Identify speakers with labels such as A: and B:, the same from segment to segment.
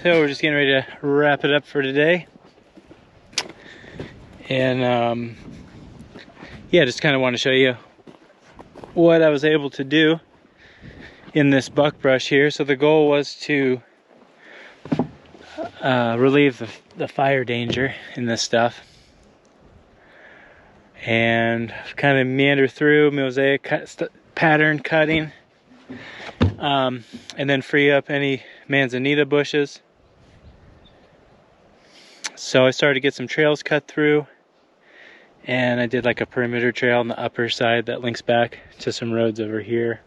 A: so we're just getting ready to wrap it up for today. And yeah, just kind of want to show you what I was able to do in this Buckbrush here. So the goal was to relieve the fire danger in this stuff, and kind of meander through mosaic pattern cutting, and then free up any manzanita bushes. So I started to get some trails cut through, and I did like a perimeter trail on the upper side that links back to some roads over here.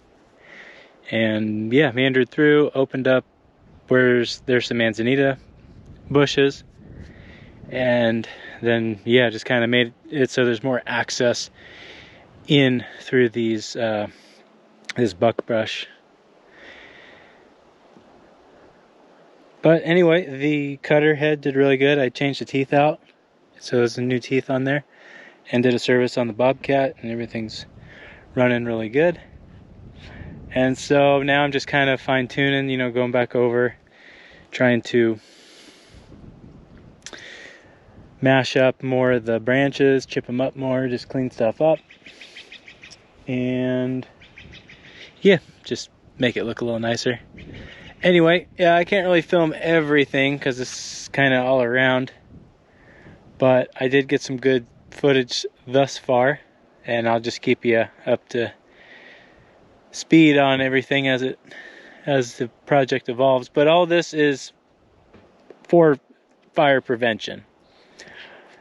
A: And yeah, meandered through, opened up where there's some manzanita bushes, and then yeah, just kind of made it so there's more access in through these this buckbrush. But anyway, the cutter head did really good. I changed the teeth out, so there's some new teeth on there, and did a service on the Bobcat, and everything's running really good. And so now I'm just kind of fine-tuning, you know, going back over, trying to mash up more of the branches, chip them up more, just clean stuff up, and yeah, just make it look a little nicer. Anyway, yeah, I can't really film everything because it's kind of all around, but I did get some good footage thus far, and I'll just keep you up to speed on everything as the project evolves. But all this is for fire prevention.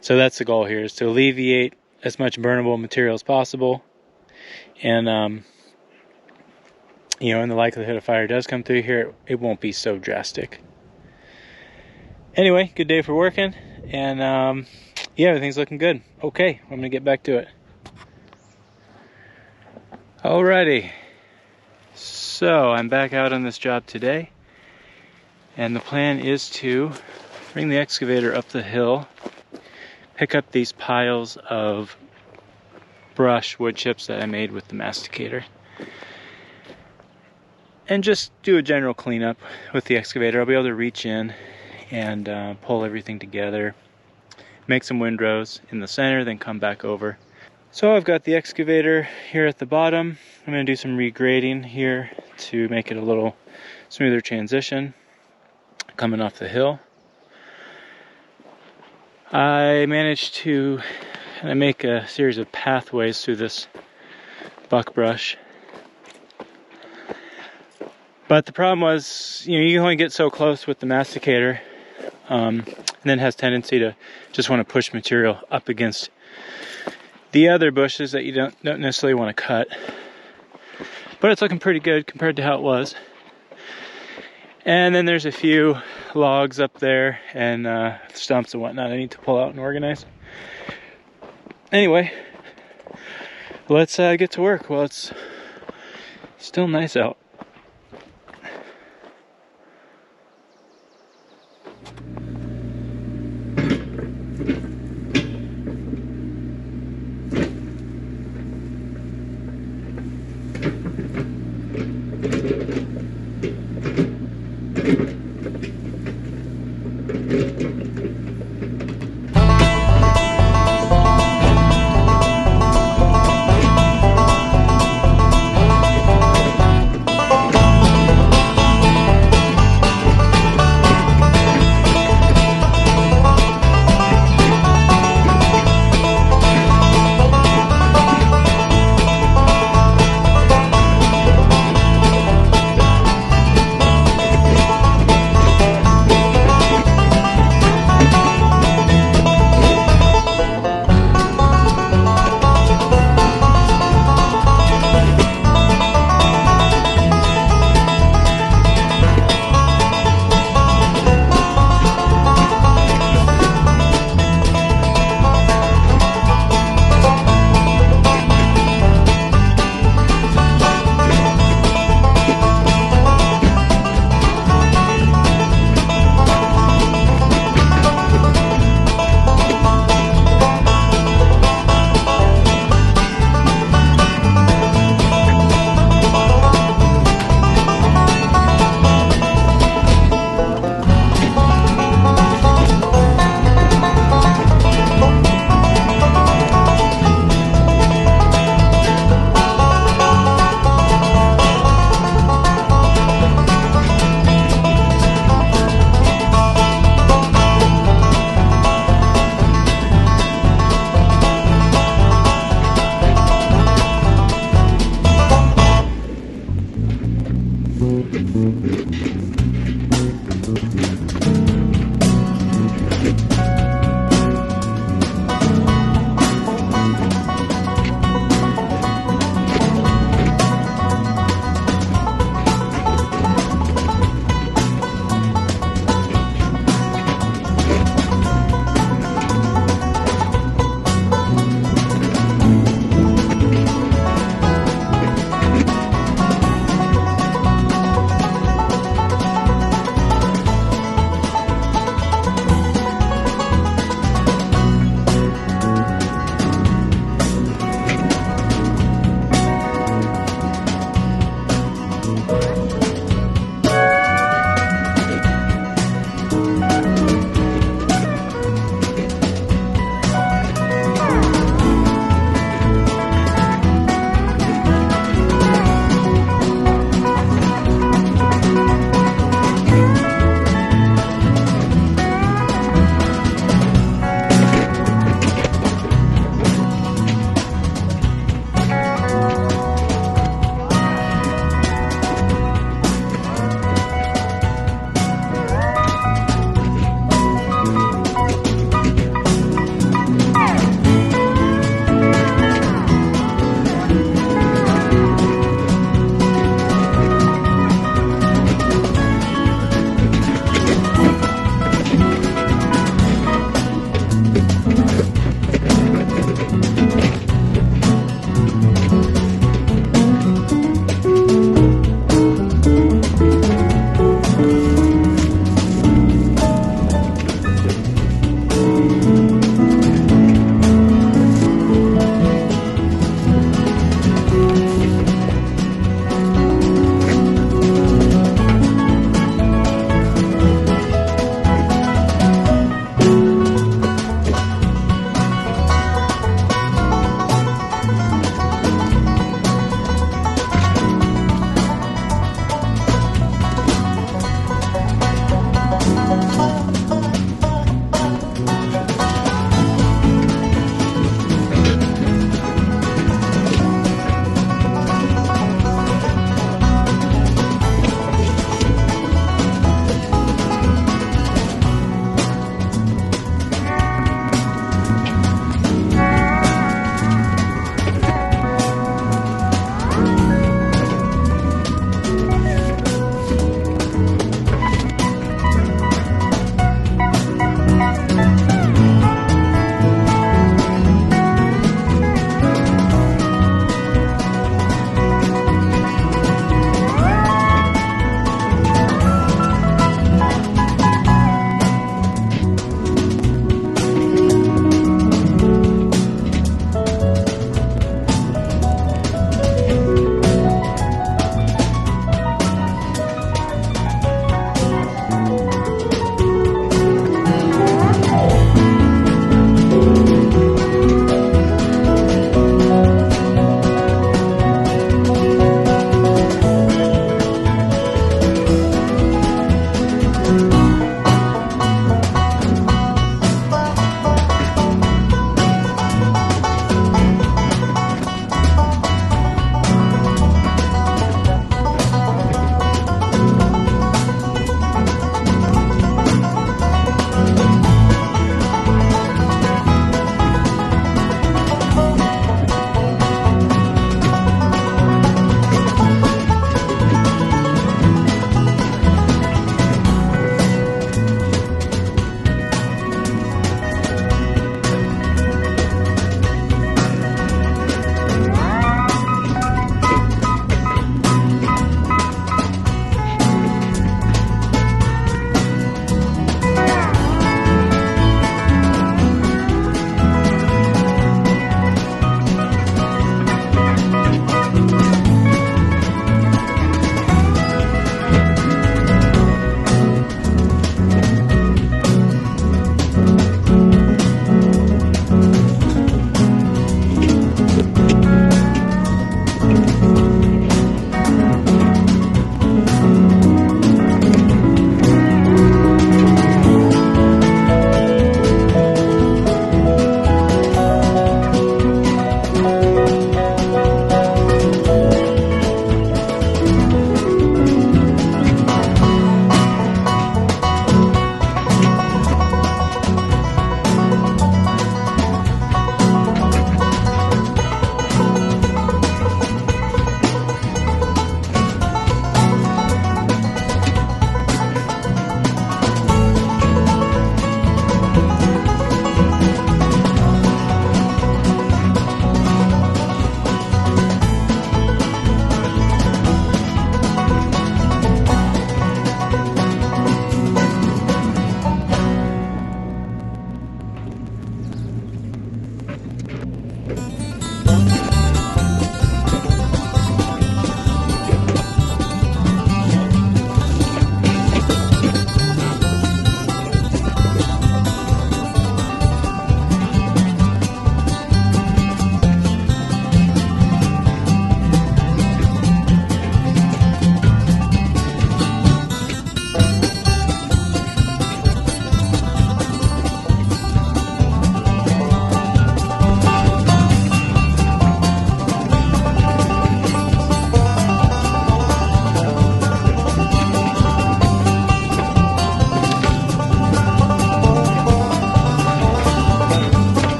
A: So that's the goal here, is to alleviate as much burnable material as possible. And you know, in the likelihood a fire does come through here, it won't be so drastic. Anyway, good day for working, and yeah, everything's looking good. Okay, I'm gonna get back to it. Alrighty, so I'm back out on this job today, and the plan is to bring the excavator up the hill, pick up these piles of brush wood chips that I made with the masticator, and just do a general cleanup with the excavator. I'll be able to reach in and pull everything together, make some windrows in the center, then come back over. So I've got the excavator here at the bottom. I'm going to do some regrading here to make it a little smoother transition coming off the hill. I managed to kind of make a series of pathways through this buckbrush. But the problem was, you know, you can only get so close with the masticator, and then it has tendency to just want to push material up against the other bushes that you don't necessarily want to cut. But it's looking pretty good compared to how it was. And then there's a few logs up there and stumps and whatnot I need to pull out and organize. Anyway, let's get to work. Well, it's still nice out.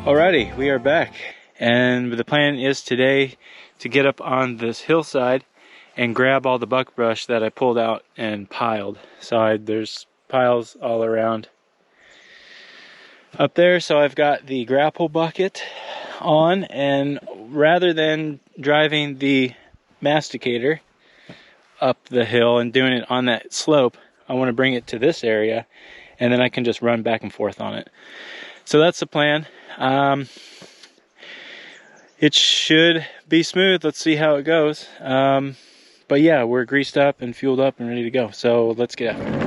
A: Alrighty, we are back, and the plan is today to get up on this hillside and grab all the buckbrush that I pulled out and piled. So there's piles all around up there, so I've got the Grapple bucket on, and rather than driving the Masticator up the hill and doing it on that slope, I want to bring it to this area, and then I can just run back and forth on it. So that's the plan. It should be smooth. Let's see how it goes. But yeah, we're greased up and fueled up and ready to go. So let's get after it.